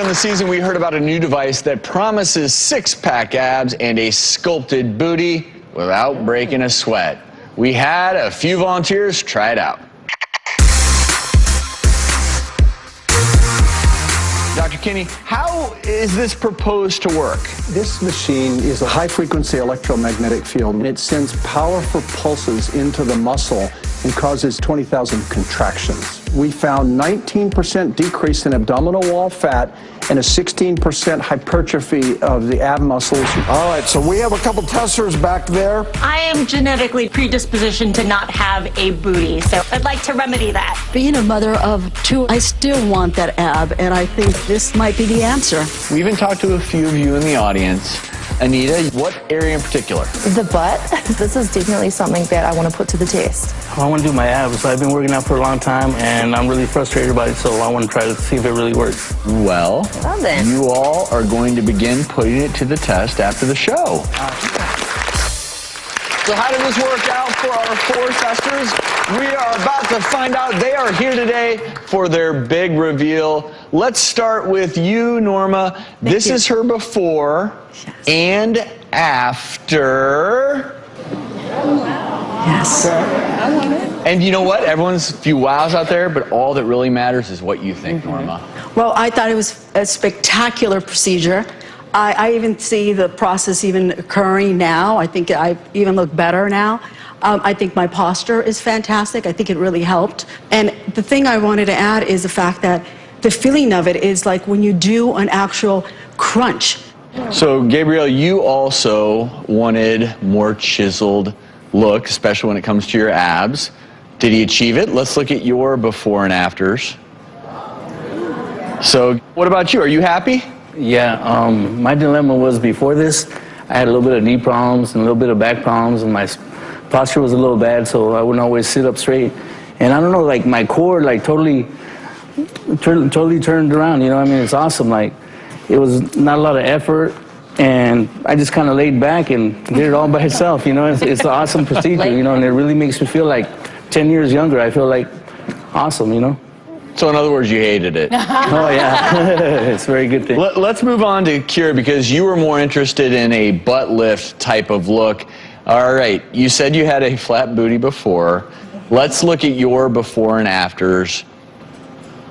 in the season, we heard about a new device that promises six-pack abs and a sculpted booty without breaking a sweat. We had a few volunteers try it out. Dr. Kinney, how is this proposed to work? This machine is a high-frequency electromagnetic field, and it sends powerful pulses into the muscle and causes 20,000 contractions. We found 19% decrease in abdominal wall fat and a 16% hypertrophy of the ab muscles. All right, so we have a couple testers back there. I am genetically predispositioned to not have a booty, so I'd like to remedy that. Being a mother of two, I still want that ab, and I think this might be the answer. We even talked to a few of you in the audience. Anita, what area in particular? The butt. This is definitely something that I want to put to the test. I want to do my abs. I've been working out for a long time, and I'm really frustrated about it, so I want to try to see if it really works. Well, you all are going to begin putting it to the test after the show. So how did this work out for our four testers? We are about to find out. They are here today for their big reveal. Let's start with you, Norma. This is her before and after. Yes. And you know what? Everyone's a few wows out there, but all that really matters is what you think, Norma. Well, I thought it was a spectacular procedure. I even see the process even occurring now. I think I even look better now. I think my posture is fantastic. I think it really helped. And the thing I wanted to add is the fact that the feeling of it is like when you do an actual crunch. So, Gabriel, you also wanted more chiseled look, especially when it comes to your abs. Did he achieve it? Let's look at your before and afters. So, what about you? Are you happy? Yeah, my dilemma was before this, I had a little bit of knee problems and a little bit of back problems, and my posture was a little bad, so I wouldn't always sit up straight. And I don't know, like my core, like totally turned around. You know what I mean? It's awesome. Like it was not a lot of effort, and I just kind of laid back and did it all by itself. You know, it's an awesome procedure. You know, and it really makes me feel like 10 years younger. I feel like awesome. You know. So in other words, you hated it. Oh, yeah. It's a very good thing. Let's move on to Kira, because you were more interested in a butt lift type of look. All right, you said you had a flat booty before. Let's look at your before and afters.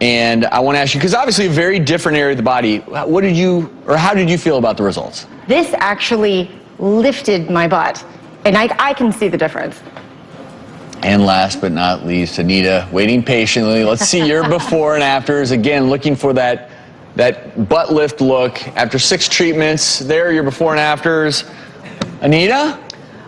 And I want to ask you, because obviously a very different area of the body, what did you, or how did you feel about the results? This actually lifted my butt, and I can see the difference. And last but not least, Anita, waiting patiently. Let's see your before and afters. Again, looking for that butt lift look. After 6 treatments, there are your before and afters. Anita,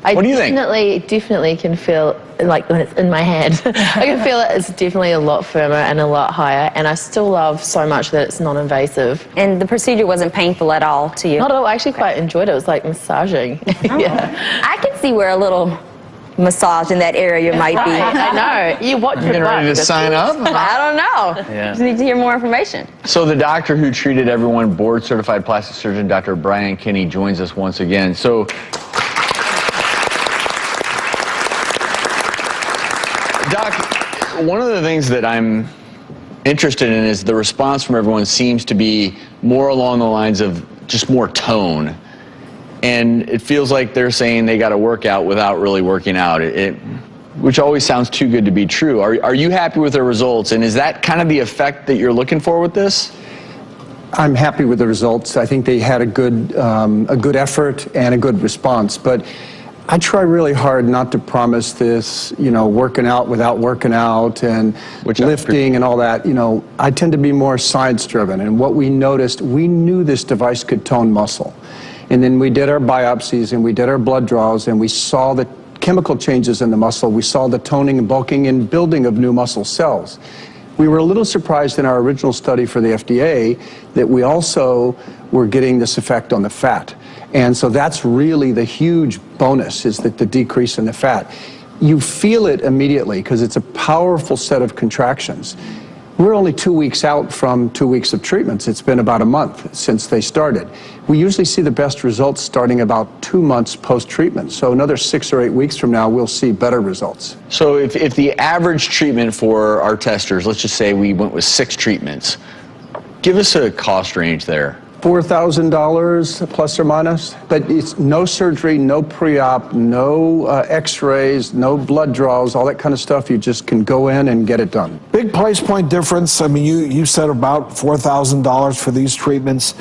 what do you think? I definitely can feel, like when it's in my head, I can feel it. It's definitely a lot firmer and a lot higher, and I still love so much that it's non-invasive. And the procedure wasn't painful at all to you? Not at all. I actually quite enjoyed it. It was like massaging. Yeah. I can see where a little massage in that area might be. I know. You watch your Getting ready to sign up? I don't know. Yeah. Just need to hear more information. So the doctor who treated everyone, board-certified plastic surgeon Dr. Brian Kinney, joins us once again. So, Doc, one of the things that I'm interested in is the response from everyone seems to be more along the lines of just more tone. And it feels like they're saying they got to work out without really working out, which always sounds too good to be true. Are you happy with the results? And is that kind of the effect that you're looking for with this? I'm happy with the results. I think they had a good effort and a good response. But I try really hard not to promise this, you know, working out without working out and lifting and all that. You know, I tend to be more science-driven. And what we noticed, we knew this device could tone muscle. And then we did our biopsies and we did our blood draws and we saw the chemical changes in the muscle. We saw the toning and bulking and building of new muscle cells. We were a little surprised in our original study for the FDA that we also were getting this effect on the fat. And so that's really the huge bonus, is that the decrease in the fat. You feel it immediately because it's a powerful set of contractions. We're only 2 weeks out from 2 weeks of treatments. It's been about a month since they started. We usually see the best results starting about 2 months post-treatment. So another 6 or 8 weeks from now, we'll see better results. So if the average treatment for our testers, let's just say we went with 6 treatments, Give us a cost range there. $4,000 plus or minus, but it's no surgery, no pre-op, no x-rays, no blood draws, all that kind of stuff. You just can go in and get it done. Big price point difference. I mean, you said about $4,000 for these treatments.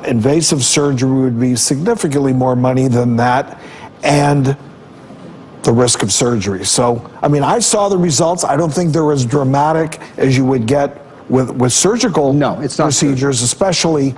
Invasive surgery would be significantly more money than that, and the risk of surgery. So, I mean, I saw the results. I don't think they're as dramatic as you would get with surgical procedures, especially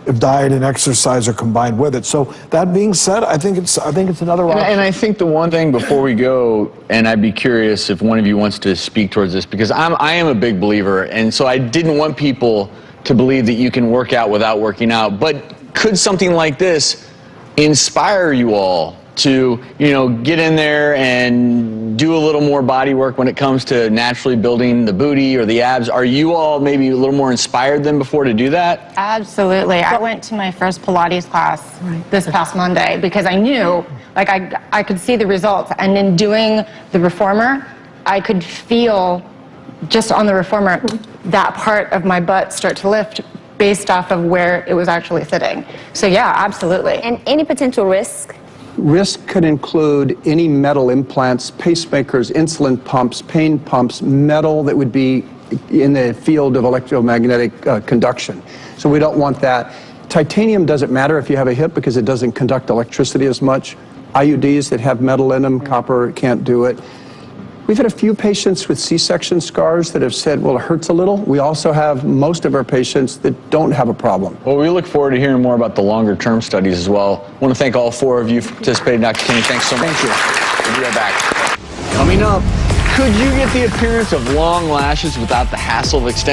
if diet and exercise are combined with it. So that being said, I think it's another option. And I think the one thing before we go, and I'd be curious if one of you wants to speak towards this, because I am a big believer, and so I didn't want people to believe that you can work out without working out. But could something like this inspire you all to, you know, get in there and do a little more body work when it comes to naturally building the booty or the abs? Are you all maybe a little more inspired than before to do that? Absolutely. I went to my first Pilates class this past Monday because I knew, like, I could see the results. And in doing the reformer, I could feel just on the reformer that part of my butt start to lift based off of where it was actually sitting. So yeah, absolutely. And any potential risk? Risk could include any metal implants, pacemakers, insulin pumps, pain pumps, metal that would be in the field of electromagnetic conduction. So we don't want that. Titanium doesn't matter if you have a hip because it doesn't conduct electricity as much. IUDs that have metal in them, copper can't do it. We've had a few patients with C-section scars that have said, well, it hurts a little. We also have most of our patients that don't have a problem. Well, we look forward to hearing more about the longer-term studies as well. I want to thank all four of you for participating. Dr. Kinney, thanks so much. Thank you. We'll be right back. Coming up, could you get the appearance of long lashes without the hassle of extension?